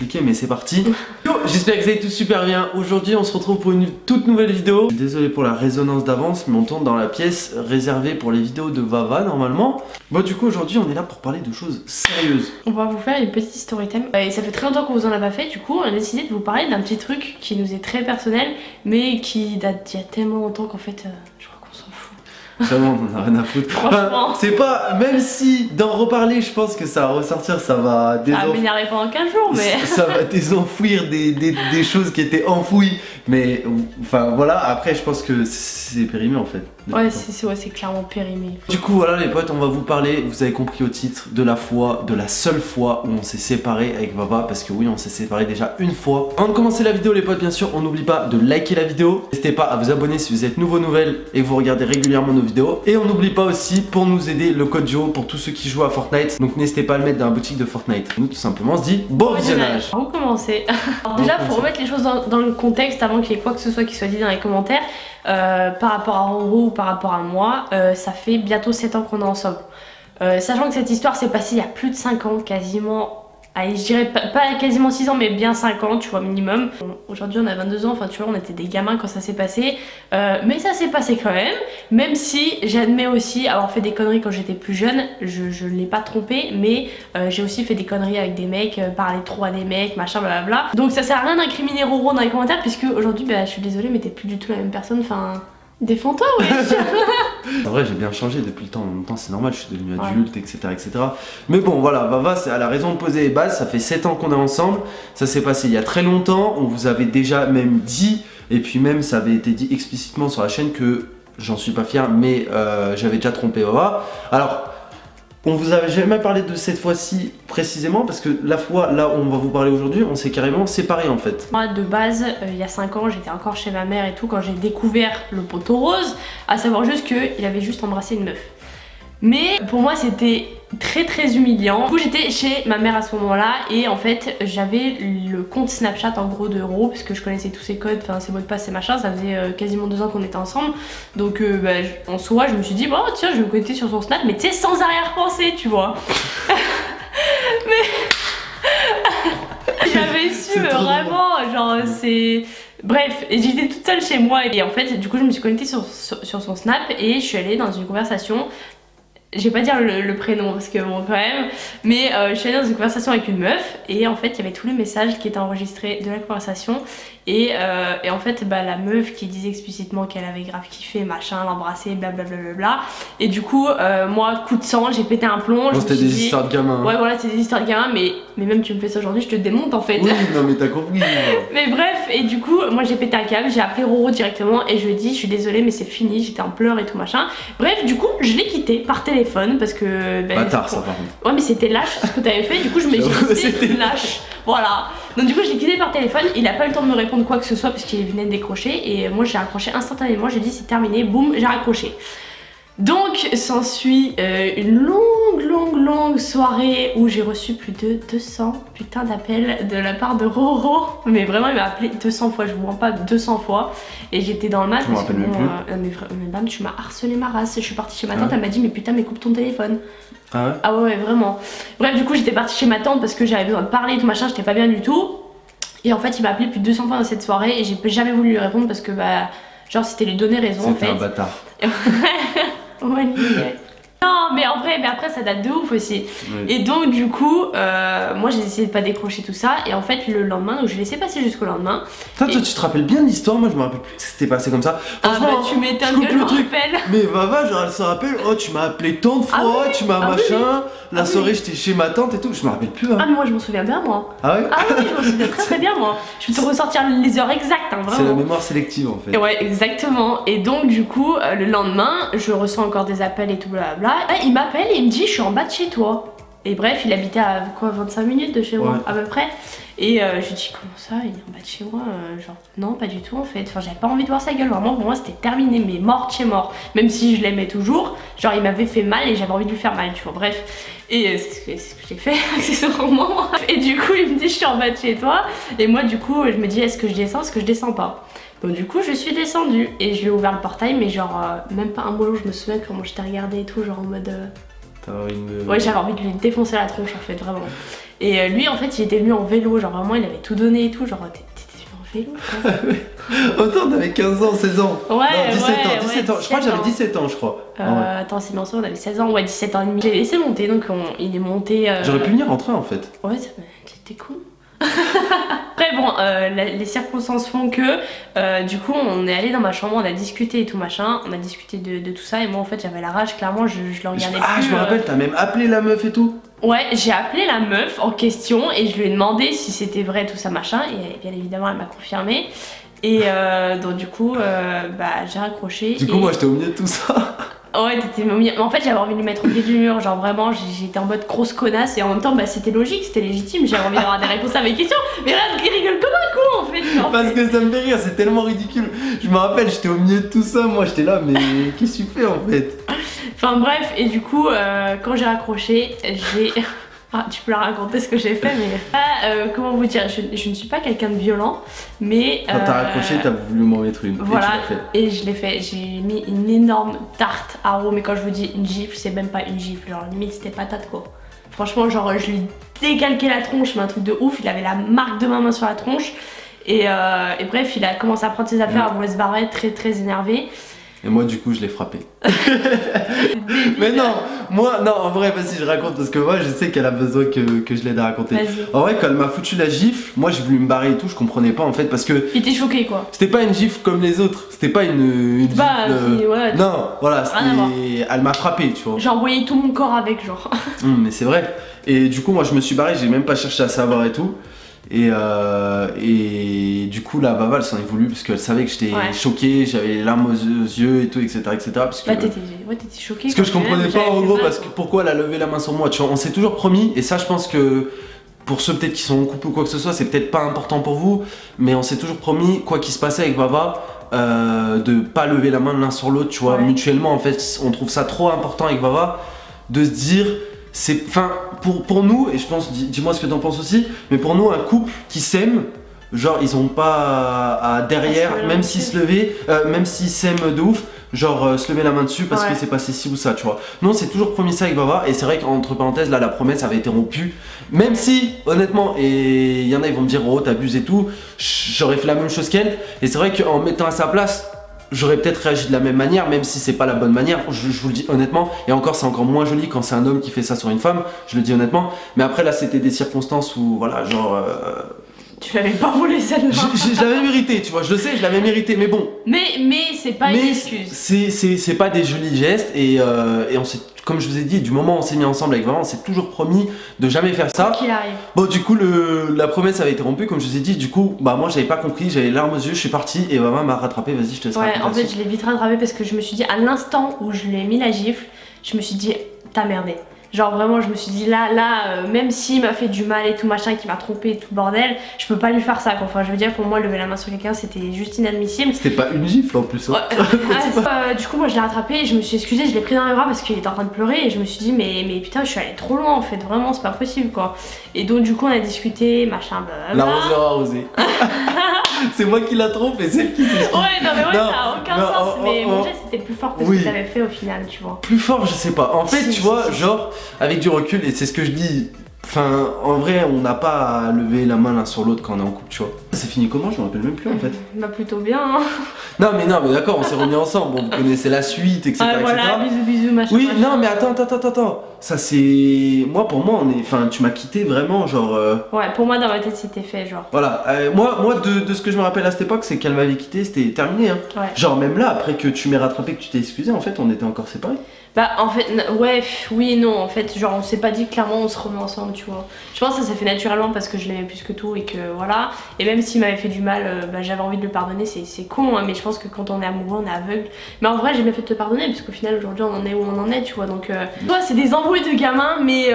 compliqué, mais c'est parti. Yo, j'espère que vous allez tous super bien. Aujourd'hui, on se retrouve pour une toute nouvelle vidéo. Désolé pour la résonance d'avance, mais on tourne dans la pièce réservée pour les vidéos de Vava normalement. Bon, du coup, aujourd'hui, on est là pour parler de choses sérieuses. On va vous faire une petite story time. Et ça fait très longtemps qu'on vous en a pas fait, du coup, on a décidé de vous parler d'un petit truc qui nous est très personnel, mais qui date d'il y a tellement longtemps qu'en fait, je crois qu'on s'en fout. Vraiment, on en a rien à foutre. Franchement. Enfin, c'est pas, même si d'en reparler, je pense que ça va ressortir, ça va Ça va m'énerver pendant 15 jours, mais. Ça va désenfouir des choses qui étaient enfouies. Mais enfin voilà, après je pense que c'est périmé en fait. Ouais, c'est clairement périmé. Du coup voilà les potes, on va vous parler, vous avez compris au titre, de la fois, de la seule fois où on s'est séparé avec Vava. Parce que oui, on s'est séparé déjà une fois. Avant de commencer la vidéo les potes, bien sûr, on n'oublie pas de liker la vidéo. N'hésitez pas à vous abonner si vous êtes nouveau nouvelle et que vous regardez régulièrement nos vidéos. Et on n'oublie pas aussi, pour nous aider, le code JO pour tous ceux qui jouent à Fortnite. Donc n'hésitez pas à le mettre dans la boutique de Fortnite. Nous tout simplement on se dit bon visionnage. On va commencer. Alors déjà faut remettre les choses dans le contexte avant qu'il y ait quoi que ce soit qui soit dit dans les commentaires. Par rapport à Roro ou par rapport à moi, ça fait bientôt 7 ans qu'on est ensemble. Sachant que cette histoire s'est passée il y a plus de 5 ans, quasiment. Allez, je dirais pas quasiment 6 ans, mais bien 5 ans, tu vois, minimum. Aujourd'hui, on a 22 ans, enfin, tu vois, on était des gamins quand ça s'est passé. Mais ça s'est passé quand même si j'admets aussi avoir fait des conneries quand j'étais plus jeune. Je l'ai pas trompé, mais j'ai aussi fait des conneries avec des mecs, parler trop à des mecs, machin, blablabla. Donc ça sert à rien d'incriminer Roro dans les commentaires, puisque aujourd'hui, bah, je suis désolée, mais t'es plus du tout la même personne, enfin... Défends-toi, ouais. En vrai, j'ai bien changé depuis le temps. En même temps, c'est normal, je suis devenu adulte, etc., etc. Mais bon, voilà, Vava, elle a raison de poser les bases. Ça fait 7 ans qu'on est ensemble. Ça s'est passé il y a très longtemps. On vous avait déjà même dit, et puis même ça avait été dit explicitement sur la chaîne que j'en suis pas fier, mais j'avais déjà trompé Vava. Alors, on vous avait jamais parlé de cette fois-ci précisément parce que la fois là où on va vous parler aujourd'hui, on s'est carrément séparés en fait. Moi de base, il y a 5 ans, j'étais encore chez ma mère et tout quand j'ai découvert le poteau rose, à savoir juste qu'il avait juste embrassé une meuf. Mais pour moi c'était très humiliant. Du coup j'étais chez ma mère à ce moment là et en fait j'avais le compte Snapchat en gros de Roro parce que je connaissais tous ses codes, enfin ses mots de passe, ses machins. Ça faisait quasiment 2 ans qu'on était ensemble. Donc bah, en soi je me suis dit bon tiens je vais me connecter sur son Snap, mais tu sais sans arrière-pensée tu vois. Mais j'avais su vraiment genre c'est... Bref, j'étais toute seule chez moi et en fait du coup je me suis connectée sur son Snap et je suis allée dans une conversation. Je vais pas dire le prénom parce que bon quand même, mais je suis allée dans une conversation avec une meuf et en fait il y avait tous les messages qui étaient enregistrés de la conversation et en fait bah, la meuf qui disait explicitement qu'elle avait grave kiffé machin, l'embrasser blablabla et du coup moi coup de sang j'ai pété un plomb. Bon, c'était des histoires de gamins. Hein. Ouais voilà c'était des histoires de gamins mais même tu me fais ça aujourd'hui je te démonte en fait. Oui non mais t'as compris. Mais bref et du coup moi j'ai pété un câble, j'ai appelé Roro directement et je lui ai dit je suis désolée mais c'est fini, j'étais en pleurs et tout machin. Bref du coup je l'ai quitté par téléphone parce que... Ben, bâtard ça par contre. Ouais mais c'était lâche ce que t'avais fait, du coup je me suis dit c'était lâche. Voilà. Donc du coup je l'ai quitté par téléphone, il a pas eu le temps de me répondre quoi que ce soit parce qu'il venait de décrocher et moi j'ai raccroché instantanément, j'ai dit c'est terminé, boum, j'ai raccroché. Donc s'ensuit une longue soirée où j'ai reçu plus de 200 putain d'appels de la part de Roro. Mais vraiment il m'a appelé 200 fois, je vous mens pas, 200 fois. Et j'étais dans le mal parce que bon, mais bam tu m'as harcelé ma race. Je suis partie chez ma tante, elle m'a dit mais putain mais coupe ton téléphone. Ah ouais? Ah ouais vraiment. Bref du coup j'étais partie chez ma tante parce que j'avais besoin de parler et tout machin, j'étais pas bien du tout. Et en fait il m'a appelé plus de 200 fois dans cette soirée et j'ai jamais voulu lui répondre parce que bah genre c'était lui donner raison en fait. C'était un bâtard. Ouais, non mais en vrai, mais après ça date de ouf aussi. Oui. Et donc du coup moi j'ai essayé de pas décrocher tout ça et en fait le lendemain, donc je laissé passer jusqu'au lendemain. Toi tu te rappelles bien de l'histoire? Moi je me rappelle plus que c'était passé comme ça. Ah bah tu m'étonnes que je me rappelle. Mais Vava genre elle se rappelle, oh tu m'as appelé tant de fois, tu m'as machin, la soirée j'étais chez ma tante et tout, je me rappelle plus hein. Ah mais moi je m'en souviens bien moi. Ah ouais? Ah oui je m'en souviens très bien moi. Je peux te ressortir les heures exactes hein, vraiment. C'est la mémoire sélective en fait. Et ouais exactement. Et donc du coup le lendemain je reçois encore des appels et tout blablabla. Il m'appelle et il me dit je suis en bas de chez toi. Et bref il habitait à quoi 25 minutes de chez moi à peu près. Et je lui dis comment ça il est en bas de chez moi genre non pas du tout en fait. Enfin j'avais pas envie de voir sa gueule, vraiment pour moi c'était terminé mais mort de chez mort. Même si je l'aimais toujours, genre il m'avait fait mal et j'avais envie de lui faire mal tu vois bref. Et c'est ce que j'ai fait accessoirement. Et du coup il me dit je suis en bas de chez toi. Et moi du coup je me dis est-ce que je descends, est-ce que je descends pas. Donc du coup je suis descendue et je lui ai ouvert le portail mais genre même pas un mot, je me souviens comment je t'ai regardé et tout genre en mode... Ouais j'avais envie de lui défoncer la tronche en fait vraiment. Et lui en fait il était venu en vélo, genre vraiment il avait tout donné et tout, genre t'étais venu en vélo quoi. Autant t'avais 15 ans, 16 ans. Ouais, non, 17 ouais, ans, 17 ans. Je crois que j'avais 17 ans, je crois. Attends, c'est bien ça, on avait 16 ans, ouais, 17 ans et demi. J'ai laissé monter, donc il est monté. J'aurais pu venir en train en fait. Ouais, c'était cool. Après, bon, les circonstances font que du coup, on est allé dans ma chambre, on a discuté et tout machin, on a discuté de tout ça. Et moi, en fait, j'avais la rage, clairement, je le regardais plus. Ah, je me rappelle, t'as même appelé la meuf et tout. Ouais, j'ai appelé la meuf en question et je lui ai demandé si c'était vrai tout ça machin. Et bien évidemment, elle m'a confirmé. Et donc du coup, bah j'ai raccroché. Du coup, moi j'étais au milieu de tout ça. Ouais, t'étais au milieu. En fait, j'avais envie de lui mettre au pied du mur. Genre vraiment, j'étais en mode grosse connasse. Et en même temps, bah c'était logique, c'était légitime. J'avais envie d'avoir des réponses à mes questions. Mais là, il rigole comme un con en fait. Genre, parce que ça me fait rire, c'est tellement ridicule. Je me rappelle, j'étais au milieu de tout ça. Moi j'étais là, mais qu'est-ce que tu fais en fait? Enfin bref, et du coup, quand j'ai raccroché, j'ai. Ah, tu peux leur raconter ce que j'ai fait, mais comment vous dire, je ne suis pas quelqu'un de violent, mais quand t'as raccroché, t'as voulu m'en mettre une. Voilà, et je l'ai fait. J'ai mis une énorme tarte à Ro, mais quand je vous dis une gifle, c'est même pas une gifle, genre limite c'était patate quoi. Franchement, genre je lui ai décalqué la tronche, mais un truc de ouf. Il avait la marque de ma main sur la tronche, et bref, il a commencé à prendre ses affaires, à vouloir se barrer, très énervé. Et moi du coup je l'ai frappé. Mais non, moi, non, en vrai, vas-y, je raconte parce que moi je sais qu'elle a besoin que je l'aide à raconter. En vrai, quand elle m'a foutu la gifle, moi j'ai voulu me barrer et tout, je comprenais pas en fait parce que. Il était choqué quoi. C'était pas une gifle comme les autres, c'était pas une gifle. Ouais, non, voilà, elle m'a frappé, tu vois. J'ai envoyé tout mon corps avec, genre. Mais c'est vrai. Et du coup, moi je me suis barré, j'ai même pas cherché à savoir et tout. Et du coup la Vava elle s'en est voulu parce qu'elle savait que j'étais choqué, j'avais les larmes aux yeux et tout, etc. Parce que, t'étais choqué. Parce que je comprenais pas en gros parce que pourquoi elle a levé la main sur moi, tu vois. On s'est toujours promis, et ça je pense que pour ceux peut-être qui sont en couple ou quoi que ce soit, c'est peut-être pas important pour vous, mais on s'est toujours promis, quoi qu'il se passait avec Vava, de pas lever la main de l'un sur l'autre, tu vois, mutuellement en fait. On trouve ça trop important avec Vava, de se dire. C'est, enfin, pour nous, et je pense, dis-moi ce que t'en penses aussi, mais pour nous, un couple qui s'aime, genre ils ont pas à derrière, même s'ils se lever, même s'ils s'aiment de ouf, genre se lever la main dessus parce que c'est passé ci ou ça, tu vois. Non, c'est toujours promis ça avec Vava, et c'est vrai qu'entre parenthèses, là la promesse avait été rompue, même si, honnêtement, et il y en a ils vont me dire oh t'abuses et tout, j'aurais fait la même chose qu'elle, et c'est vrai qu'en mettant à sa place, j'aurais peut-être réagi de la même manière, même si c'est pas la bonne manière, je vous le dis honnêtement, et encore c'est encore moins joli quand c'est un homme qui fait ça sur une femme, je le dis honnêtement, mais après là c'était des circonstances où voilà, genre... Tu l'avais pas volé celle-là. Je l'avais mérité, tu vois, je le sais, je l'avais mérité, mais bon. Mais c'est pas une excuse. C'est pas des jolis gestes, et on s'est, comme je vous ai dit, du moment où on s'est mis ensemble avec Valentin, on s'est toujours promis de jamais faire ça. Qu'il arrive. Bon, du coup, la promesse avait été rompue, comme je vous ai dit, du coup, bah moi j'avais pas compris, j'avais les larmes aux yeux, je suis parti, et Valentin m'a rattrapé, vas-y, je te laisse raconter. En fait, je l'ai vite rattrapé parce que je me suis dit, à l'instant où je lui ai mis la gifle, je me suis dit, t'as merdé. Genre vraiment je me suis dit là même s'il m'a fait du mal et tout machin, qu'il m'a trompé et tout le bordel, je peux pas lui faire ça quoi. Enfin je veux dire, pour moi lever la main sur quelqu'un c'était juste inadmissible. C'était pas une gifle en plus. Hein. Du coup moi je l'ai rattrapé et je me suis excusée, je l'ai pris dans mes bras parce qu'il était en train de pleurer et je me suis dit mais putain je suis allée trop loin en fait, vraiment c'est pas possible quoi. Et donc du coup on a discuté machin blablabla. L'arroseur arrosé. C'est moi qui l'a trompé, c'est elle qui s'est excusée. Ouais non mais ça a aucun sens, mais mon geste c'était plus fort que ce que t'avais fait au final, tu vois. Plus fort je sais pas, en fait tu vois genre avec du recul, et c'est ce que je dis, enfin en vrai on n'a pas à lever la main l'un sur l'autre quand on est en couple, tu vois. C'est fini comment? Je me rappelle même plus en fait. Bah plutôt bien hein. Non mais d'accord, on s'est remis ensemble, bon vous connaissez la suite, etc. Voilà, bisous machin. Oui, non mais attends, ça c'est... Moi pour moi on est... Enfin tu m'as quitté vraiment genre... Ouais, pour moi dans ma tête c'était fait genre. Voilà, moi de ce que je me rappelle à cette époque c'est qu'elle m'avait quitté, c'était terminé hein. Ouais. Genre même là, après que tu m'aies rattrapé, que tu t'es excusé, en fait on était encore séparés. Bah en fait, ouais, oui et non, en fait, genre on s'est pas dit clairement on se remet ensemble, tu vois. Je pense que ça s'est fait naturellement parce que je l'aimais plus que tout et que voilà. Et même s'il m'avait fait du mal, bah, j'avais envie de le pardonner, c'est con, hein, mais je pense que quand on est amoureux, on est aveugle. Mais en vrai, j'ai bien fait de te pardonner parce qu'au final, aujourd'hui, on en est où on en est, tu vois. Donc, toi, c'est des embrouilles de gamins, mais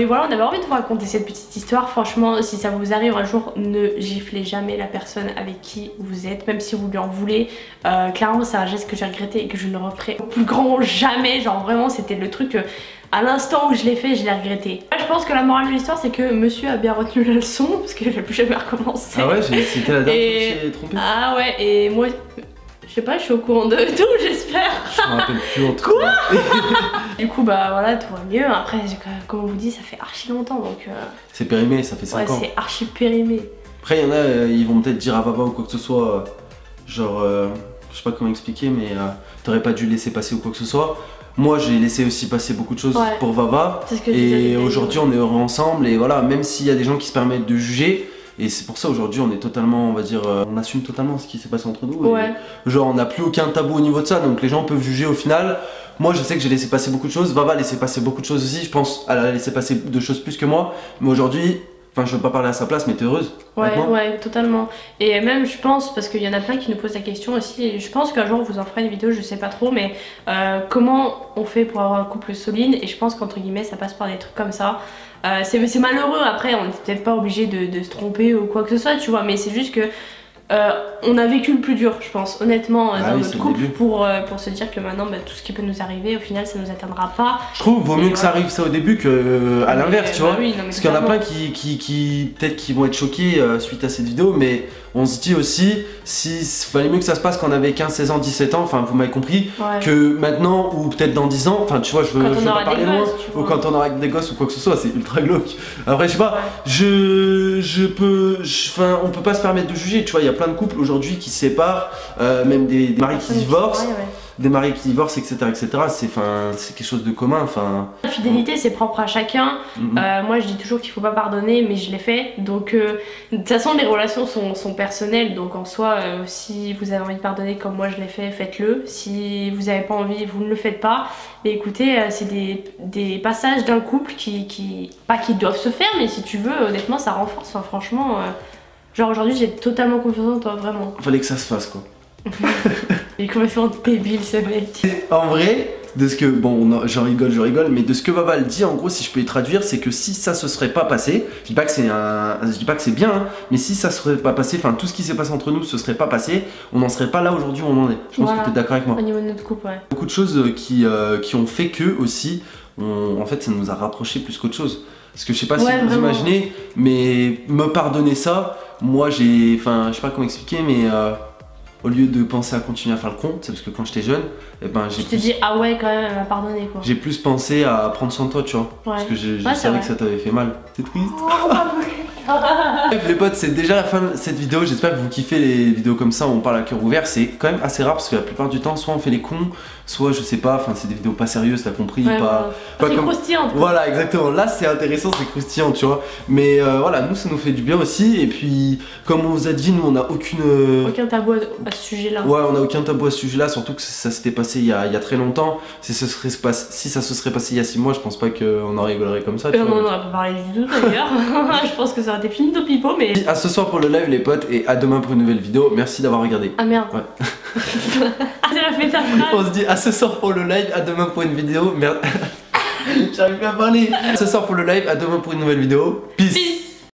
voilà, on avait envie de vous raconter cette petite histoire. Franchement, si ça vous arrive un jour, ne giflez jamais la personne avec qui vous êtes, même si vous lui en voulez. Clairement, c'est un geste que j'ai regretté et que je ne referai au plus grand jamais. Genre, vraiment c'était le truc à l'instant où je l'ai fait je l'ai regretté. Je pense que la morale de l'histoire c'est que monsieur a bien retenu la leçon parce que j'ai plus jamais recommencé. Ah ouais, c'était la dernière fois que j'ai trompé. Ah ouais, et moi Je sais pas, je suis au courant de tout, j'espère. Je me rappelle plus en tout cas. Du coup, bah voilà, tout va mieux. Après, comme on vous dit, ça fait archi longtemps donc. C'est périmé, ça fait 5 ans. Ouais, c'est archi périmé. Après, il y en a, ils vont peut-être dire à Vava ou quoi que ce soit, genre, je sais pas comment expliquer, mais t'aurais pas dû laisser passer ou quoi que ce soit. Moi, j'ai laissé aussi passer beaucoup de choses pour Vava. C'est ce que et aujourd'hui, on est heureux ensemble. Et voilà, même s'il y a des gens qui se permettent de juger. Et c'est pour ça aujourd'hui on est totalement, on va dire, on assume totalement ce qui s'est passé entre nous. Ouais. Et, genre on n'a plus aucun tabou au niveau de ça, donc les gens peuvent juger au final. Moi je sais que j'ai laissé passer beaucoup de choses, Vava a laissé passer beaucoup de choses aussi, je pense elle a laissé passer de choses plus que moi. Mais aujourd'hui, enfin je veux pas parler à sa place, mais t'es heureuse? Ouais, totalement. Et même je pense, parce qu'il y en a plein qui nous posent la question aussi, et je pense qu'un jour on vous en fera une vidéo, je sais pas trop, mais comment on fait pour avoir un couple solide, et je pense qu'entre guillemets ça passe par des trucs comme ça. C'est malheureux, après on n'est peut-être pas obligé de se tromper ou quoi que ce soit, tu vois, mais c'est juste que on a vécu le plus dur, je pense, honnêtement, dans notre couple, pour se dire que maintenant, bah, tout ce qui peut nous arriver, au final, ça nous atteindra pas. Je trouve, vaut mieux que ça arrive ça au début que à l'inverse, tu vois. Oui, parce qu'il y en a plein qui peut-être qui vont être choqués suite à cette vidéo, mais on se dit aussi, si fallait mieux que ça se passe quand on avait 15, 16 ans, 17 ans, enfin vous m'avez compris, que maintenant ou peut-être dans 10 ans, enfin tu vois, je veux pas parler loin, ou quand on aura des gosses ou quoi que ce soit, c'est ultra glauque. Après, je sais pas, on peut pas se permettre de juger, tu vois, il y a plein de couples aujourd'hui qui se séparent, même des maris qui divorcent. Des maris qui divorcent, etc. C'est quelque chose de commun. La fidélité, c'est propre à chacun. Moi, je dis toujours qu'il faut pas pardonner, mais je l'ai fait. Donc, de toute façon, les relations sont personnelles. Donc, en soi, si vous avez envie de pardonner comme moi je l'ai fait, faites-le. Si vous n'avez pas envie, vous ne le faites pas. Mais écoutez, c'est des passages d'un couple pas qui doivent se faire, mais si tu veux, honnêtement, ça renforce. Enfin, franchement, genre aujourd'hui, j'ai totalement confiance en toi, vraiment. Fallait que ça se fasse, quoi. Il est complètement débile ce mec. En vrai, de ce que, bon, j'en rigole, mais de ce que Vava dit, en gros, si je peux y traduire, c'est que si ça se serait pas passé, je dis pas que c'est bien, hein, mais si ça serait pas passé, enfin tout ce qui s'est passé entre nous se serait pas passé, on n'en serait pas là aujourd'hui où on en est. Je pense que tu es d'accord avec moi. Au niveau de notre couple, ouais. Beaucoup de choses qui ont fait que aussi, en fait, ça nous a rapprochés plus qu'autre chose. Parce que je sais pas si vous imaginez, mais me pardonner ça, moi je sais pas comment expliquer, mais au lieu de penser à continuer à faire le con, c'est parce que quand j'étais jeune, eh ben j'ai. Tu t'es dit ah ouais quand même elle m'a pardonné quoi. J'ai plus pensé à prendre soin de toi, tu vois. Parce que je savais que ça t'avait fait mal. C'est triste. Bref les potes, c'est déjà la fin de cette vidéo. J'espère que vous kiffez les vidéos comme ça où on parle à cœur ouvert. C'est quand même assez rare parce que la plupart du temps, soit on fait les cons, soit je sais pas, enfin c'est des vidéos pas sérieuses, t'as compris, pas comme croustillantes. Voilà, exactement. Là c'est intéressant, c'est croustillant, tu vois. Mais voilà, nous ça nous fait du bien aussi. Et puis comme on vous a dit, nous on a aucun tabou à ce sujet-là. Ouais, on a aucun tabou à ce sujet-là, surtout que ça s'était passé il y a très longtemps. Si ça se serait passé il y a 6 mois, je pense pas qu'on en rigolerait comme ça. On en aurait pas parlé du tout d'ailleurs. Je pense que ça aurait été fini de pipo, mais. À ce soir pour le live les potes et à demain pour une nouvelle vidéo. Merci d'avoir regardé. Ah merde. Ouais. T'as fait ta phrase. On se dit à ce soir pour le live, à demain pour une vidéo. Merde. J'arrive plus à parler. À ce soir pour le live, à demain pour une nouvelle vidéo. Peace.